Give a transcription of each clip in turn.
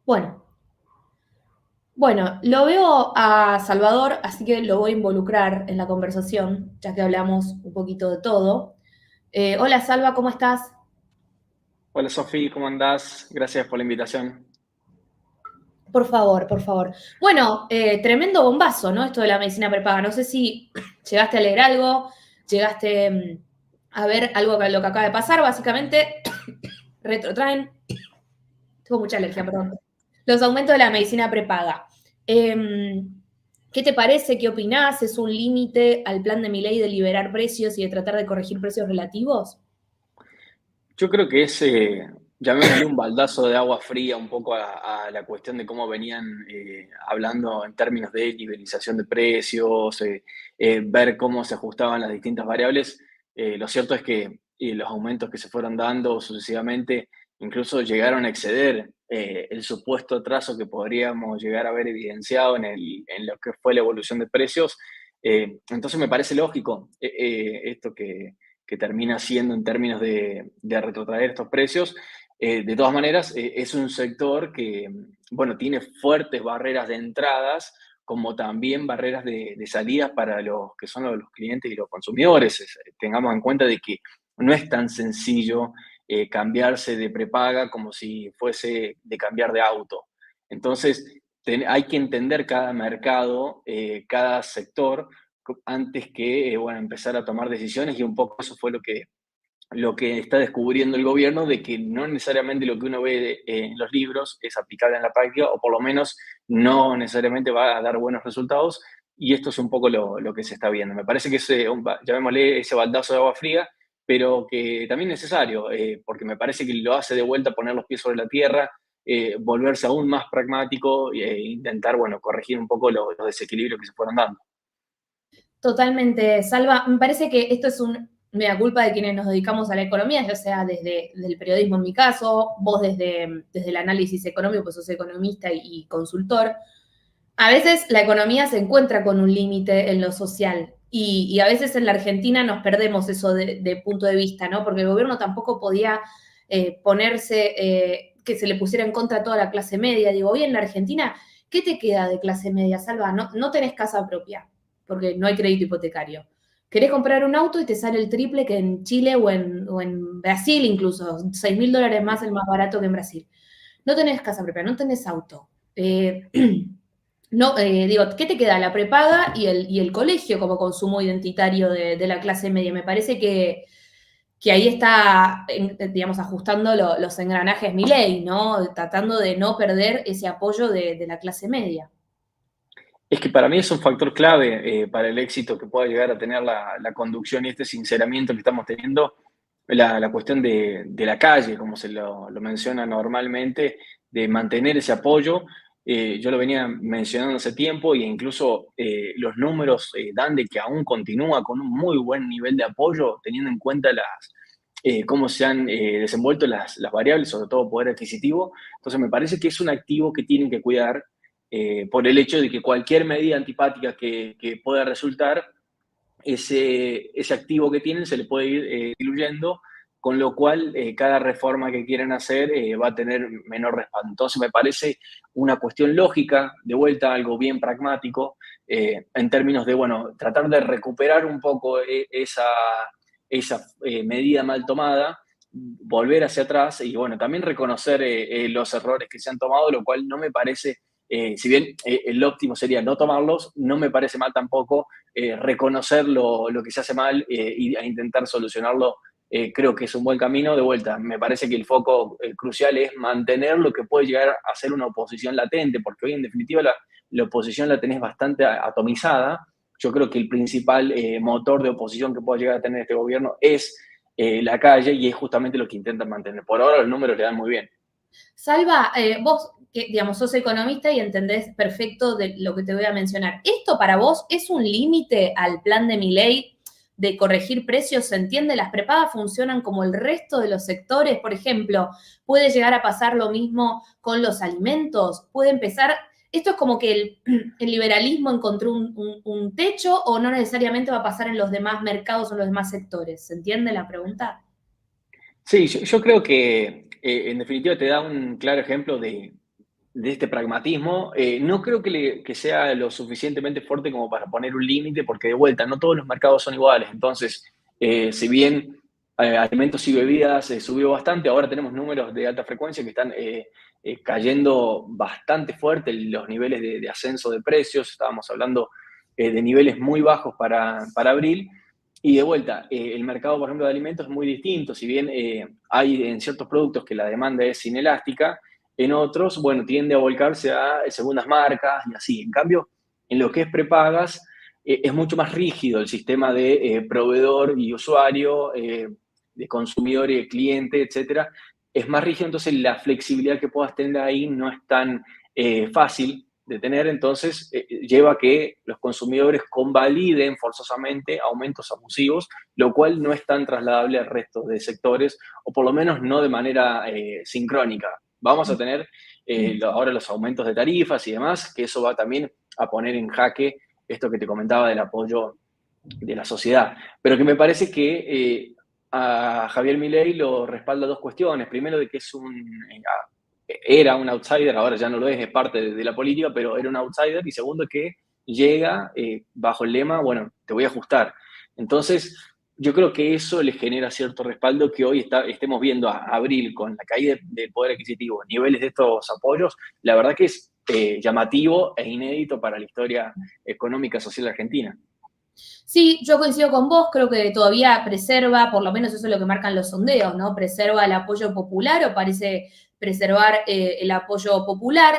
Bueno, bueno, lo veo a Salvador, así que lo voy a involucrar en la conversación, ya que hablamos un poquito de todo. Hola Salva, ¿cómo estás? Hola Sofi, ¿cómo andás? Gracias por la invitación. Por favor, por favor. Bueno, tremendo bombazo, ¿no? Esto de la medicina prepaga. No sé si llegaste a leer algo, llegaste a ver algo que lo que acaba de pasar. Básicamente, retrotraen, tengo mucha alergia, perdón, los aumentos de la medicina prepaga. ¿Qué te parece? ¿Qué opinás? ¿Es un límite al plan de Milei de liberar precios y de tratar de corregir precios relativos? Yo creo que es, llamémosle un baldazo de agua fría un poco a la cuestión de cómo venían hablando en términos de nivelización de precios, ver cómo se ajustaban las distintas variables. Lo cierto es que los aumentos que se fueron dando sucesivamente incluso llegaron a exceder el supuesto atraso que podríamos llegar a haber evidenciado en lo que fue la evolución de precios. Entonces me parece lógico esto que termina siendo en términos de retrotraer estos precios. De todas maneras, es un sector que, bueno, tiene fuertes barreras de entradas, como también barreras de salidas para los que son los clientes y los consumidores. Tengamos en cuenta de que no es tan sencillo cambiarse de prepaga como si fuese de cambiar de auto. Entonces, hay que entender cada mercado, cada sector, antes que bueno, empezar a tomar decisiones, y un poco eso fue lo que está descubriendo el gobierno, de que no necesariamente lo que uno ve en los libros es aplicable en la práctica, o por lo menos no necesariamente va a dar buenos resultados, y esto es un poco lo que se está viendo. Me parece que es, llamémosle ese baldazo de agua fría, pero que también es necesario, porque me parece que lo hace de vuelta poner los pies sobre la tierra, volverse aún más pragmático e intentar, bueno, corregir un poco los desequilibrios que se fueron dando. Totalmente, Salva. Me parece que esto es un mea culpa de quienes nos dedicamos a la economía, ya sea desde el periodismo en mi caso, vos desde el análisis económico, pues sos economista y consultor. A veces la economía se encuentra con un límite en lo social y a veces en la Argentina nos perdemos eso de punto de vista, ¿no? Porque el gobierno tampoco podía ponerse, que se le pusiera en contra a toda la clase media. Digo, hoy en la Argentina, ¿qué te queda de clase media, Salva? No, no tenés casa propia, porque no hay crédito hipotecario. Querés comprar un auto y te sale el triple que en Chile o en Brasil incluso, $6.000 más el más barato que en Brasil. No tenés casa propia, no tenés auto. No, digo, ¿qué te queda? La prepaga y el colegio como consumo identitario de la clase media. Me parece que ahí está, digamos, ajustando los engranajes Milei, ¿no? Tratando de no perder ese apoyo de la clase media. Es que para mí es un factor clave para el éxito que pueda llegar a tener la conducción y este sinceramiento que estamos teniendo, la cuestión de la calle, como se lo menciona normalmente, de mantener ese apoyo. Yo lo venía mencionando hace tiempo, e incluso los números dan de que aún continúa con un muy buen nivel de apoyo, teniendo en cuenta cómo se han desenvuelto las variables, sobre todo poder adquisitivo. Entonces me parece que es un activo que tienen que cuidar, por el hecho de que cualquier medida antipática que pueda resultar, ese activo que tienen se le puede ir diluyendo, con lo cual cada reforma que quieren hacer va a tener menor respaldo. Entonces me parece una cuestión lógica, de vuelta algo bien pragmático, en términos de, bueno, tratar de recuperar un poco esa medida mal tomada, volver hacia atrás y, bueno, también reconocer los errores que se han tomado, lo cual no me parece, si bien el óptimo sería no tomarlos, no me parece mal tampoco reconocer lo que se hace mal e intentar solucionarlo. Creo que es un buen camino. De vuelta, me parece que el foco crucial es mantener lo que puede llegar a ser una oposición latente, porque hoy en definitiva la oposición la tenés bastante atomizada. Yo creo que el principal motor de oposición que pueda llegar a tener este gobierno es la calle, y es justamente lo que intentan mantener. Por ahora los números le dan muy bien. Salva, vos, que digamos, sos economista y entendés perfecto de lo que te voy a mencionar. ¿Esto para vos es un límite al plan de Milei de corregir precios? ¿Se entiende? ¿Las prepagas funcionan como el resto de los sectores? Por ejemplo, ¿puede llegar a pasar lo mismo con los alimentos? ¿Puede empezar? ¿Esto es como que el liberalismo encontró un techo o no necesariamente va a pasar en los demás mercados o en los demás sectores? ¿Se entiende la pregunta? Sí, yo creo que en definitiva te da un claro ejemplo de este pragmatismo. No creo que sea lo suficientemente fuerte como para poner un límite, porque de vuelta, no todos los mercados son iguales. Entonces, si bien alimentos y bebidas subió bastante, ahora tenemos números de alta frecuencia que están cayendo bastante fuerte los niveles de ascenso de precios. Estábamos hablando de niveles muy bajos para abril. Y de vuelta, el mercado, por ejemplo, de alimentos es muy distinto. Si bien hay en ciertos productos que la demanda es inelástica, en otros, bueno, tiende a volcarse a segundas marcas y así. En cambio, en lo que es prepagas, es mucho más rígido el sistema de proveedor y usuario, de consumidor y de cliente, etcétera. Es más rígido, entonces la flexibilidad que puedas tener ahí no es tan fácil de tener, entonces lleva a que los consumidores convaliden forzosamente aumentos abusivos, lo cual no es tan trasladable al resto de sectores, o por lo menos no de manera sincrónica. Vamos a tener ahora los aumentos de tarifas y demás, que eso va también a poner en jaque esto que te comentaba del apoyo de la sociedad. Pero que me parece que a Javier Milei lo respalda dos cuestiones. Primero, de que era un outsider, ahora ya no lo es parte de la política, pero era un outsider. Y segundo, que llega bajo el lema, bueno, te voy a ajustar. Entonces, yo creo que eso le genera cierto respaldo que hoy estemos viendo a abril con la caída del poder adquisitivo, niveles de estos apoyos, la verdad que es llamativo e inédito para la historia económica social argentina. Sí, yo coincido con vos, creo que todavía preserva, por lo menos eso es lo que marcan los sondeos, ¿no? Preserva el apoyo popular o parece preservar el apoyo popular.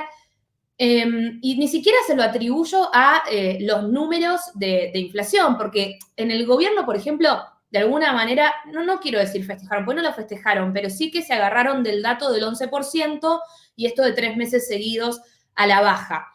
Y ni siquiera se lo atribuyo a los números de inflación, porque en el gobierno, por ejemplo, de alguna manera, no quiero decir festejaron, pues no lo festejaron, pero sí que se agarraron del dato del 11% y esto de 3 meses seguidos a la baja.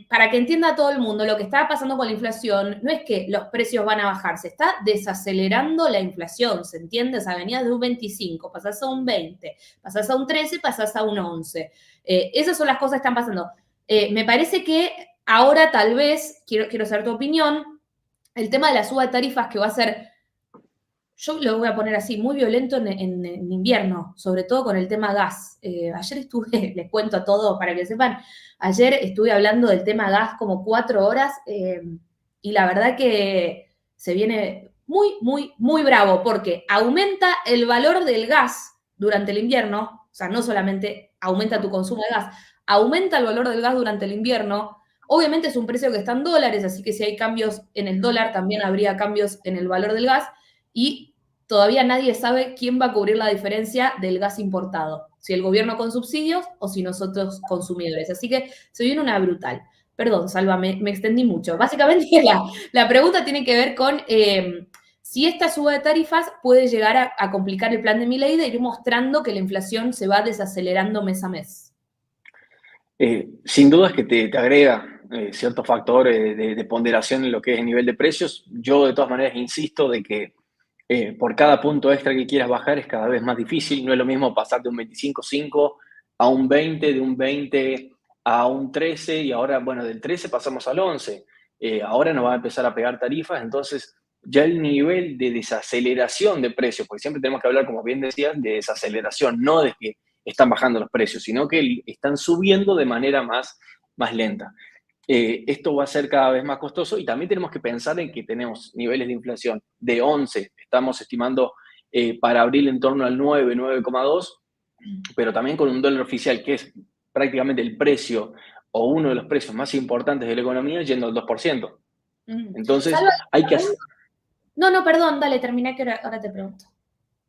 Para que entienda todo el mundo, lo que está pasando con la inflación no es que los precios van a bajar, se está desacelerando la inflación, ¿se entiende? O sea, venías de un 25, pasás a un 20, pasás a un 13, pasás a un 11. Esas son las cosas que están pasando. Me parece que ahora tal vez, quiero saber tu opinión, el tema de la suba de tarifas que va a ser, yo lo voy a poner así, muy violento en invierno, sobre todo con el tema gas. Ayer estuve, les cuento todo para que sepan, ayer estuve hablando del tema gas como 4 horas y la verdad que se viene muy, muy, muy bravo porque aumenta el valor del gas durante el invierno, o sea, no solamente aumenta tu consumo de gas, aumenta el valor del gas durante el invierno. Obviamente es un precio que está en dólares, así que si hay cambios en el dólar, también habría cambios en el valor del gas y todavía nadie sabe quién va a cubrir la diferencia del gas importado, si el gobierno con subsidios o si nosotros consumidores. Así que se viene una brutal. Perdón, Salva, me extendí mucho. Básicamente la pregunta tiene que ver con si esta suba de tarifas puede llegar a complicar el plan de Milei de ir mostrando que la inflación se va desacelerando mes a mes. Sin duda es que te agrega ciertos factores de ponderación en lo que es el nivel de precios. Yo de todas maneras insisto de que por cada punto extra que quieras bajar es cada vez más difícil. No es lo mismo pasar de un 25,5 a un 20, de un 20 a un 13 y ahora, bueno, del 13 pasamos al 11. Ahora nos va a empezar a pegar tarifas, entonces ya el nivel de desaceleración de precios, porque siempre tenemos que hablar, como bien decías, de desaceleración, no de que están bajando los precios, sino que están subiendo de manera más lenta. Esto va a ser cada vez más costoso y también tenemos que pensar en que tenemos niveles de inflación de 11, estamos estimando para abril en torno al 9, 9,2, pero también con un dólar oficial que es prácticamente el precio o uno de los precios más importantes de la economía yendo al 2%. Entonces, Salva, hay que... no, perdón, dale, terminé que ahora te pregunto.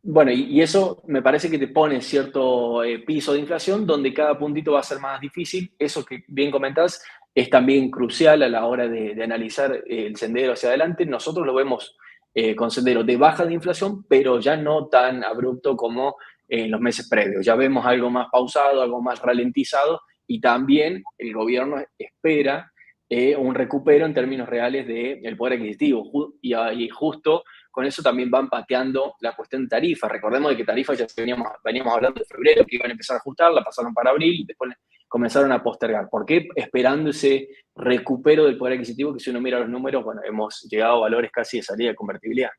Bueno, y eso me parece que te pone cierto piso de inflación donde cada puntito va a ser más difícil. Eso que bien comentás es también crucial a la hora de analizar el sendero hacia adelante. Nosotros lo vemos con sendero de baja de inflación, pero ya no tan abrupto como en los meses previos. Ya vemos algo más pausado, algo más ralentizado y también el gobierno espera un recupero en términos reales del poder adquisitivo. Y justo con eso también van pateando la cuestión de tarifas. Recordemos de que tarifas ya veníamos hablando de febrero, que iban a empezar a ajustar, la pasaron para abril y después comenzaron a postergar. ¿Por qué? Esperando ese recupero del poder adquisitivo que si uno mira los números, bueno, hemos llegado a valores casi de salida de convertibilidad.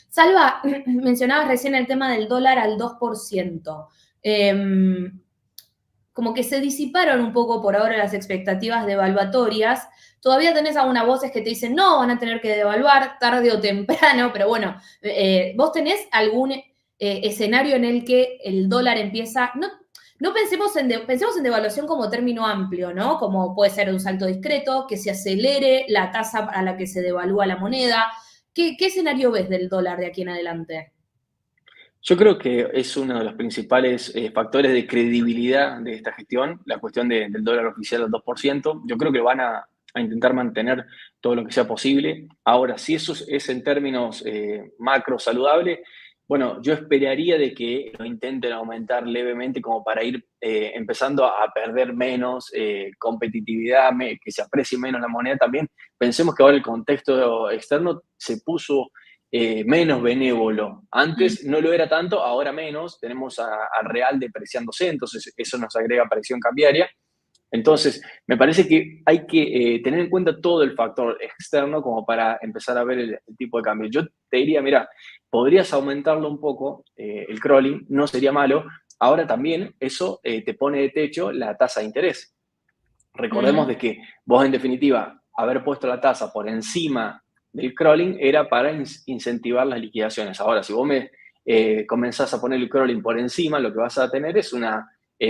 Salva, mencionabas recién el tema del dólar al 2%. como que se disiparon un poco por ahora las expectativas devaluatorias. Todavía tenés algunas voces que te dicen, no, van a tener que devaluar tarde o temprano, pero bueno, vos tenés algún escenario en el que el dólar empieza, no pensemos pensemos en devaluación como término amplio, ¿no? Como puede ser un salto discreto, que se acelere la tasa a la que se devalúa la moneda. ¿Qué escenario ves del dólar de aquí en adelante? Yo creo que es uno de los principales factores de credibilidad de esta gestión, la cuestión del dólar oficial al 2%. Yo creo que van a intentar mantener todo lo que sea posible. Ahora, si eso es en términos macro saludable, bueno, yo esperaría de que lo intenten aumentar levemente como para ir empezando a perder menos competitividad, que se aprecie menos la moneda también. Pensemos que ahora el contexto externo se puso menos benévolo. Mm. Antes no lo era tanto, ahora menos. Tenemos al real depreciándose, entonces eso nos agrega presión cambiaria. Entonces, me parece que hay que tener en cuenta todo el factor externo como para empezar a ver el tipo de cambio. Yo te diría, mira, podrías aumentarlo un poco, el crawling, no sería malo. Ahora también eso te pone de techo la tasa de interés. Recordemos Mm. de que vos, en definitiva, haber puesto la tasa por encima del crawling era para incentivar las liquidaciones. Ahora, si vos me comenzás a poner el crawling por encima, lo que vas a tener es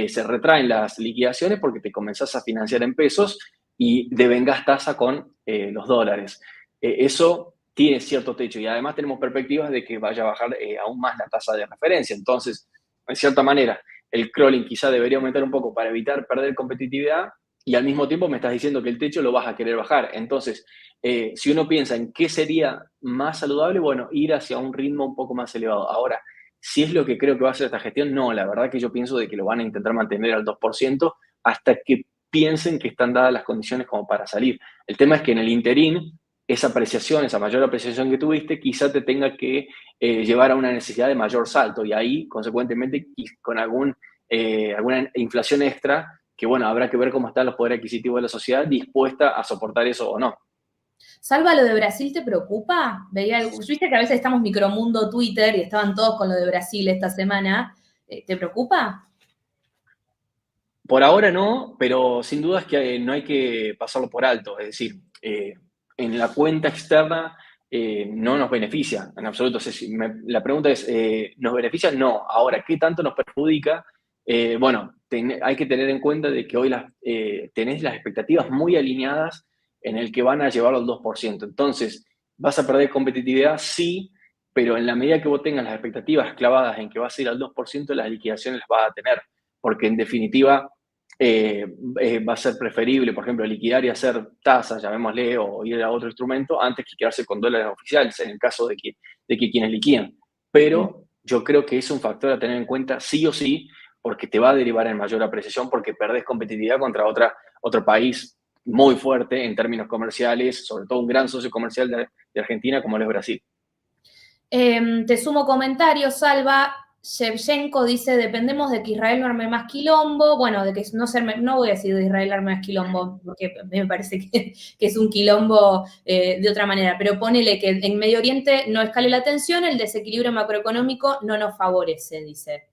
se retraen las liquidaciones porque te comenzás a financiar en pesos y devengás tasa con los dólares. Eso tiene cierto techo y además tenemos perspectivas de que vaya a bajar aún más la tasa de referencia. Entonces, en cierta manera, el crawling quizá debería aumentar un poco para evitar perder competitividad y al mismo tiempo me estás diciendo que el techo lo vas a querer bajar. Entonces, si uno piensa en qué sería más saludable, bueno, ir hacia un ritmo un poco más elevado. Ahora, si es lo que creo que va a hacer esta gestión, no, la verdad que yo pienso de que lo van a intentar mantener al 2% hasta que piensen que están dadas las condiciones como para salir. El tema es que en el interín, esa apreciación, esa mayor apreciación que tuviste, quizá te tenga que llevar a una necesidad de mayor salto y ahí, consecuentemente, con alguna inflación extra, que bueno, habrá que ver cómo está los poderes adquisitivos de la sociedad dispuesta a soportar eso o no. Salva, ¿lo de Brasil te preocupa? Viste que a veces estamos micromundo Twitter y estaban todos con lo de Brasil esta semana. ¿Te preocupa? Por ahora no, pero sin duda es que no hay que pasarlo por alto. Es decir, en la cuenta externa no nos beneficia en absoluto. O sea, la pregunta es, ¿nos beneficia? No. Ahora, ¿qué tanto nos perjudica? Bueno, hay que tener en cuenta de que hoy tenés las expectativas muy alineadas en el que van a llevarlo al 2%. Entonces, ¿vas a perder competitividad? Sí, pero en la medida que vos tengas las expectativas clavadas en que vas a ir al 2%, las liquidaciones las vas a tener. Porque en definitiva va a ser preferible, por ejemplo, liquidar y hacer tasas, llamémosle, o ir a otro instrumento, antes que quedarse con dólares oficiales, en el caso de que quienes liquidan. Pero yo creo que es un factor a tener en cuenta sí o sí, porque te va a derivar en mayor apreciación, porque perdés competitividad contra otro país muy fuerte en términos comerciales, sobre todo un gran socio comercial de Argentina como lo es Brasil. Te sumo comentarios, Salva. Shevchenko dice, dependemos de que Israel no arme más quilombo. Bueno, de que no voy a decir de Israel arme más quilombo, porque me parece que es un quilombo de otra manera, pero ponele que en Medio Oriente no escale la tensión, el desequilibrio macroeconómico no nos favorece, dice.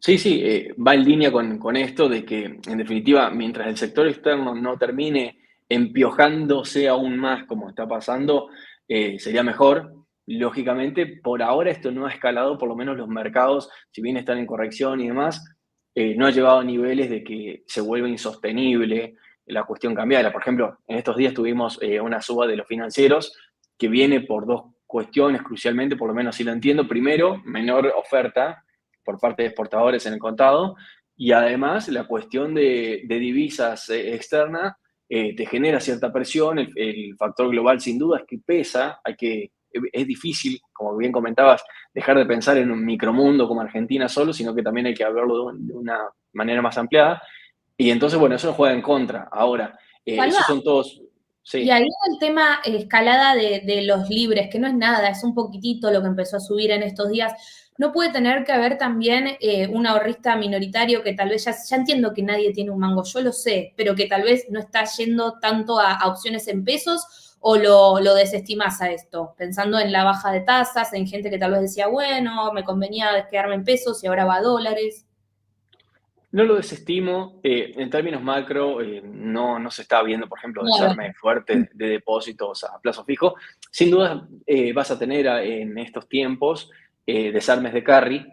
Sí, sí, va en línea con esto de que, en definitiva, mientras el sector externo no termine empiojándose aún más como está pasando, sería mejor. Lógicamente, por ahora esto no ha escalado, por lo menos los mercados, si bien están en corrección y demás, no ha llevado a niveles de que se vuelva insostenible la cuestión cambiaria. Por ejemplo, en estos días tuvimos una suba de los financieros que viene por dos cuestiones crucialmente, por lo menos si lo entiendo. Primero, menor oferta por parte de exportadores en el contado, y además la cuestión de divisas externa te genera cierta presión, el factor global sin duda es que pesa, es difícil, como bien comentabas, dejar de pensar en un micromundo como Argentina solo, sino que también hay que verlo de una manera más ampliada, y entonces, bueno, eso nos juega en contra. Ahora, Salva, esos son todos, y sí. ahí el tema escalada de los libres, que no es nada, es un poquitito lo que empezó a subir en estos días. ¿No puede tener que haber también un ahorrista minoritario que tal vez ya entiendo que nadie tiene un mango, yo lo sé, pero que tal vez no está yendo tanto a opciones en pesos o lo desestimás a esto, pensando en la baja de tasas, en gente que tal vez decía, bueno, me convenía quedarme en pesos y ahora va a dólares? No lo desestimo. En términos macro, no se está viendo, por ejemplo, Claro. desarme fuerte de depósitos a plazo fijo. Sin duda, vas a tener en estos tiempos desarmes de carry,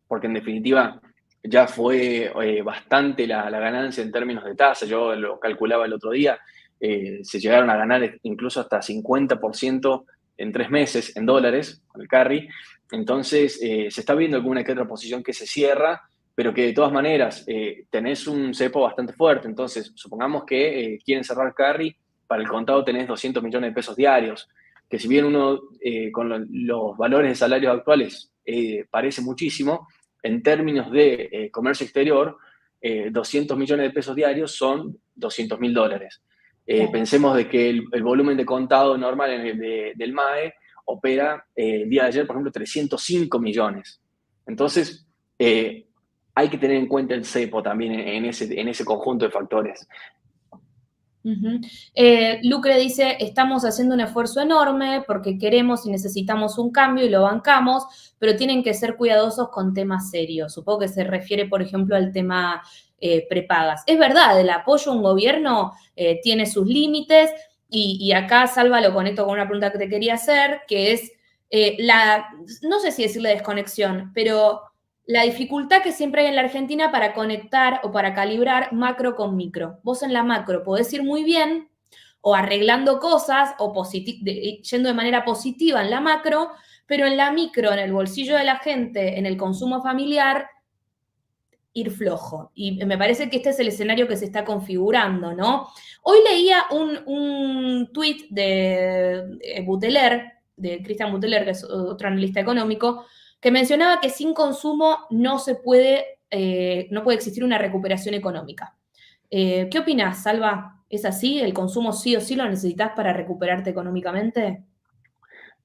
porque en definitiva ya fue bastante la ganancia en términos de tasa. Yo lo calculaba el otro día, se llegaron a ganar incluso hasta 50% en 3 meses en dólares con el carry. Entonces, se está viendo alguna que otra posición que se cierra, pero que de todas maneras tenés un cepo bastante fuerte. Entonces, supongamos que quieren cerrar carry, para el contado tenés 200 millones de pesos diarios, que si bien uno con los valores de salarios actuales parece muchísimo, en términos de comercio exterior, 200 millones de pesos diarios son 200.000 dólares. Claro. Pensemos de que el volumen de contado normal del MAE opera el día de ayer, por ejemplo, 305 millones. Entonces, hay que tener en cuenta el cepo también en ese conjunto de factores. Ujú. Lucre dice, estamos haciendo un esfuerzo enorme porque queremos y necesitamos un cambio y lo bancamos, pero tienen que ser cuidadosos con temas serios. Supongo que se refiere, por ejemplo, al tema prepagas. Es verdad, el apoyo a un gobierno tiene sus límites y acá, Salva, lo conecto con una pregunta que te quería hacer, que es no sé si decirle desconexión, pero la dificultad que siempre hay en la Argentina para conectar o para calibrar macro con micro. Vos en la macro podés ir muy bien o arreglando cosas o yendo de manera positiva en la macro, pero en la micro, en el bolsillo de la gente, en el consumo familiar, ir flojo. Y me parece que este es el escenario que se está configurando, ¿no? Hoy leía un tuit de Buteler, de Cristian Buteler, que es otro analista económico, que mencionaba que sin consumo no puede existir una recuperación económica. ¿Qué opinas, Salva? ¿Es así? ¿El consumo sí o sí lo necesitas para recuperarte económicamente?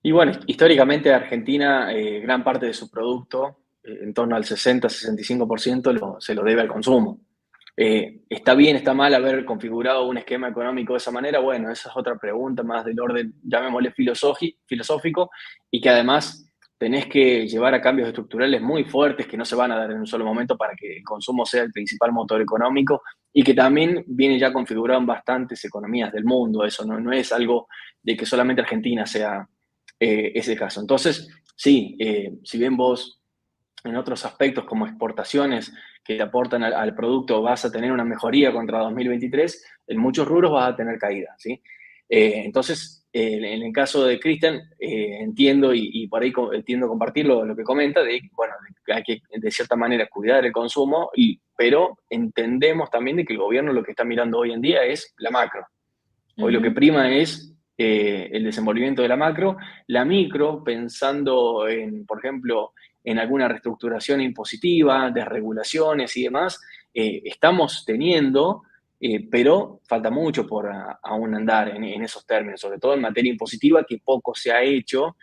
Y bueno, históricamente Argentina, gran parte de su producto, en torno al 60-65%, se lo debe al consumo. ¿Está bien, está mal haber configurado un esquema económico de esa manera? Bueno, esa es otra pregunta más del orden, llamémosle filosófico, y que además tenés que llevar a cambios estructurales muy fuertes que no se van a dar en un solo momento para que el consumo sea el principal motor económico y que también viene ya configurado en bastantes economías del mundo. Eso no es algo de que solamente Argentina sea ese caso. Entonces, sí, si bien vos en otros aspectos como exportaciones que te aportan al producto vas a tener una mejoría contra 2023, en muchos rubros vas a tener caída, ¿sí? Entonces, en el caso de Cristian, entiendo y por ahí entiendo compartir lo que comenta, de bueno, que hay que de cierta manera cuidar el consumo, pero entendemos también de que el gobierno lo que está mirando hoy en día es la macro. Hoy lo que Ujú. prima es el desenvolvimiento de la macro. La micro, pensando en, por ejemplo, en alguna reestructuración impositiva, desregulaciones y demás, estamos teniendo, pero falta mucho por aún andar en esos términos, sobre todo en materia impositiva, que poco se ha hecho,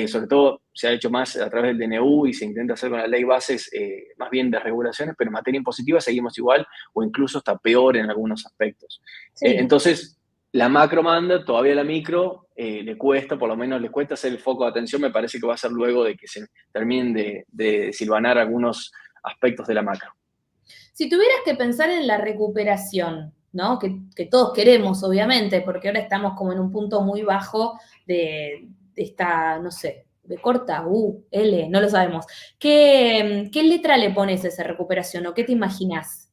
sobre todo se ha hecho más a través del DNU y se intenta hacer con la ley bases más bien desregulaciones, pero en materia impositiva seguimos igual o incluso hasta peor en algunos aspectos. Sí. Entonces, la macro manda, todavía la micro le cuesta, por lo menos le cuesta hacer el foco de atención, me parece que va a ser luego de que se terminen de silvanar algunos aspectos de la macro. Si tuvieras que pensar en la recuperación, ¿no? Que todos queremos, obviamente, porque ahora estamos como en un punto muy bajo de esta, no sé, de corta, L, no lo sabemos. ¿Qué letra le pones a esa recuperación o qué te imaginas?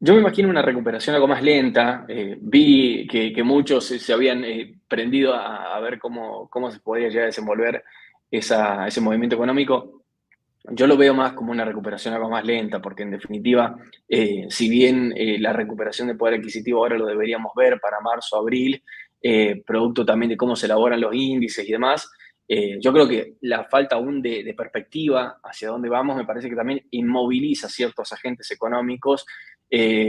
Yo me imagino una recuperación algo más lenta. Vi que muchos se habían prendido a ver cómo se podía llegar a desenvolver ese movimiento económico. Yo lo veo más como una recuperación algo más lenta, porque en definitiva, si bien la recuperación de poder adquisitivo ahora lo deberíamos ver para marzo, abril, producto también de cómo se elaboran los índices y demás, yo creo que la falta aún de perspectiva hacia dónde vamos me parece que también inmoviliza ciertos agentes económicos,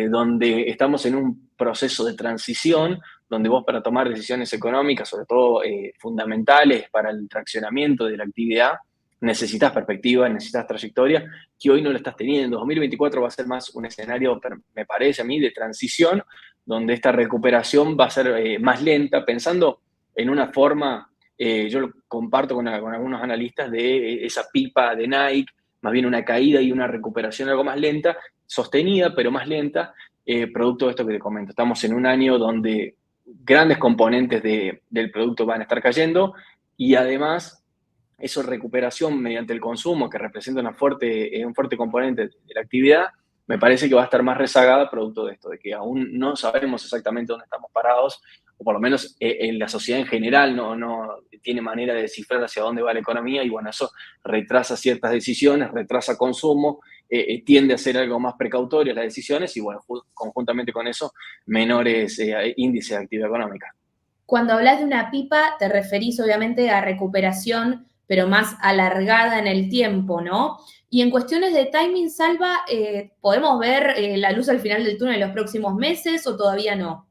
donde estamos en un proceso de transición, donde vos para tomar decisiones económicas, sobre todo fundamentales para el traccionamiento de la actividad, necesitas perspectiva, necesitas trayectoria, que hoy no lo estás teniendo. 2024 va a ser más un escenario, me parece a mí, de transición, donde esta recuperación va a ser más lenta, pensando en una forma, yo lo comparto con algunos analistas, de esa pipa de Nike, más bien una caída y una recuperación algo más lenta, sostenida, pero más lenta, producto de esto que te comento. Estamos en un año donde grandes componentes del producto van a estar cayendo y además eso recuperación mediante el consumo, que representa un fuerte componente de la actividad, me parece que va a estar más rezagada producto de esto, de que aún no sabemos exactamente dónde estamos parados, o por lo menos en la sociedad en general no tiene manera de descifrar hacia dónde va la economía, y bueno, eso retrasa ciertas decisiones, retrasa consumo, tiende a ser algo más precautorio las decisiones, y bueno, conjuntamente con eso, menores índices de actividad económica. Cuando hablas de una pipa, te referís obviamente a recuperación, pero más alargada en el tiempo, ¿no? Y en cuestiones de timing, Salva, ¿podemos ver la luz al final del túnel en los próximos meses o todavía no?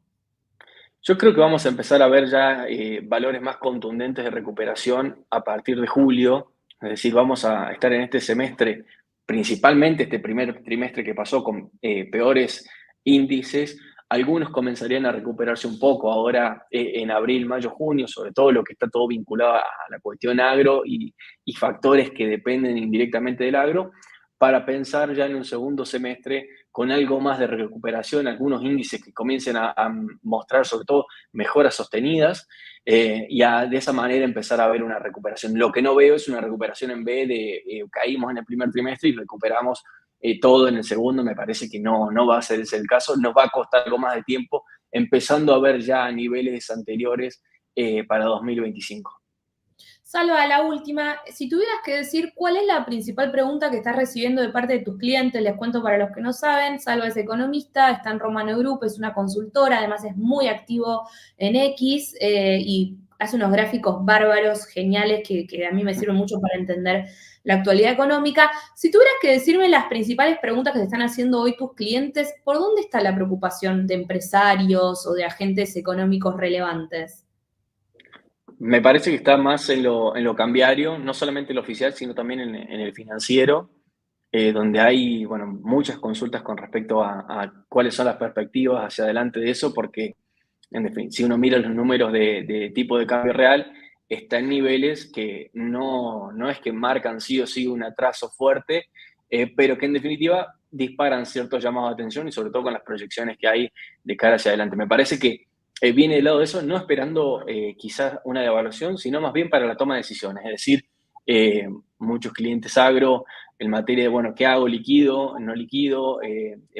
Yo creo que vamos a empezar a ver ya valores más contundentes de recuperación a partir de julio, es decir, vamos a estar en este semestre, principalmente este primer trimestre que pasó con peores índices. Algunos comenzarían a recuperarse un poco ahora en abril, mayo, junio, sobre todo lo que está todo vinculado a la cuestión agro y factores que dependen indirectamente del agro, para pensar ya en un segundo semestre con algo más de recuperación, algunos índices que comiencen a mostrar sobre todo mejoras sostenidas de esa manera empezar a ver una recuperación. Lo que no veo es una recuperación en B de caímos en el primer trimestre y recuperamos todo en el segundo. Me parece que no va a ser ese el caso, nos va a costar algo más de tiempo, empezando a ver ya niveles anteriores para 2025. Salva, la última, si tuvieras que decir cuál es la principal pregunta que estás recibiendo de parte de tus clientes, les cuento para los que no saben, Salva es economista, está en Romano Group, es una consultora, además es muy activo en X y hace unos gráficos bárbaros, geniales, que a mí me sirven mucho para entender la actualidad económica. Si tuvieras que decirme las principales preguntas que te están haciendo hoy tus clientes, ¿por dónde está la preocupación de empresarios o de agentes económicos relevantes? Me parece que está más en lo cambiario, no solamente en lo oficial, sino también en el financiero, donde hay bueno, muchas consultas con respecto a cuáles son las perspectivas hacia adelante de eso, porque en definitiva, si uno mira los números de tipo de cambio real, está en niveles que no es que marcan sí o sí un atraso fuerte, pero que en definitiva disparan ciertos llamados de atención y sobre todo con las proyecciones que hay de cara hacia adelante. Me parece que viene del lado de eso, no esperando quizás una devaluación, sino más bien para la toma de decisiones. Es decir, muchos clientes agro en materia de, bueno, ¿qué hago? ¿Liquido? ¿No liquido?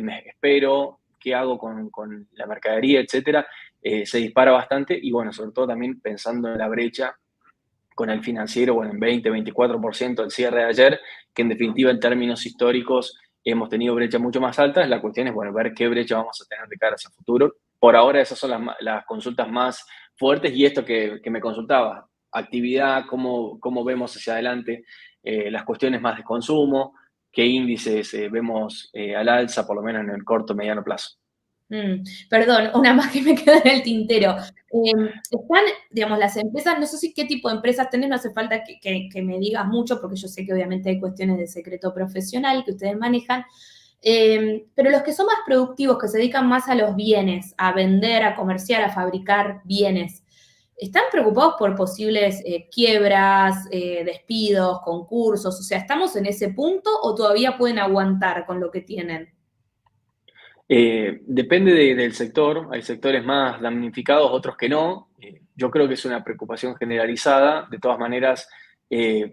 ¿Me espero? ¿Qué hago con la mercadería? Etcétera. Se dispara bastante y, bueno, sobre todo también pensando en la brecha con el financiero, bueno, en 20-24% el cierre de ayer, que en definitiva en términos históricos hemos tenido brechas mucho más altas. La cuestión es, bueno, ver qué brecha vamos a tener de cara hacia el futuro. Por ahora esas son las consultas más fuertes y esto que me consultaba, actividad, cómo vemos hacia adelante, las cuestiones más de consumo, qué índices vemos al alza, por lo menos en el corto mediano plazo. Perdón, una más que me queda en el tintero. Están, digamos, las empresas, no sé si qué tipo de empresas tenés, no hace falta que me digas mucho, porque yo sé que obviamente hay cuestiones de secreto profesional que ustedes manejan, pero los que son más productivos, que se dedican más a los bienes, a vender, a comerciar, a fabricar bienes, ¿están preocupados por posibles quiebras, despidos, concursos? O sea, ¿estamos en ese punto o todavía pueden aguantar con lo que tienen? Depende del sector, hay sectores más damnificados, otros que no. Yo creo que es una preocupación generalizada. De todas maneras,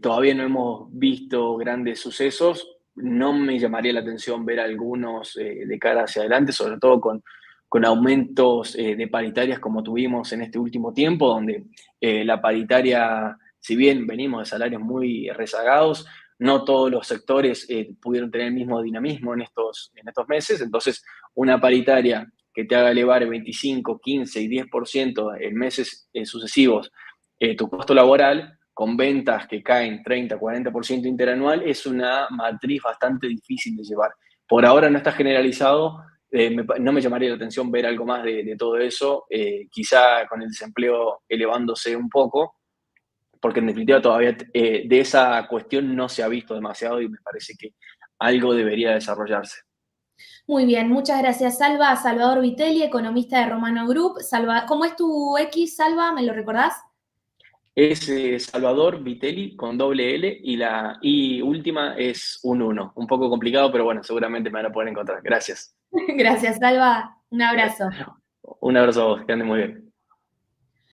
todavía no hemos visto grandes sucesos. No me llamaría la atención ver algunos de cara hacia adelante, sobre todo con aumentos de paritarias como tuvimos en este último tiempo, donde la paritaria, si bien venimos de salarios muy rezagados, no todos los sectores pudieron tener el mismo dinamismo en estos meses. Entonces, una paritaria que te haga elevar el 25, 15 y 10% en meses sucesivos tu costo laboral, con ventas que caen 30, 40% interanual, es una matriz bastante difícil de llevar. Por ahora no está generalizado, no me llamaría la atención ver algo más de todo eso, quizá con el desempleo elevándose un poco, porque en definitiva todavía de esa cuestión no se ha visto demasiado y me parece que algo debería desarrollarse. Muy bien, muchas gracias, Salva. Salvador Vitelli, economista de Romano Group. Salva, ¿cómo es tu X, Salva? ¿Me lo recordás? Es Salvador Vitelli con doble L y la I última es un uno. Un poco complicado, pero bueno, seguramente me van a poder encontrar. Gracias. Gracias, Salva. Un abrazo. Un abrazo a vos, que andes muy bien.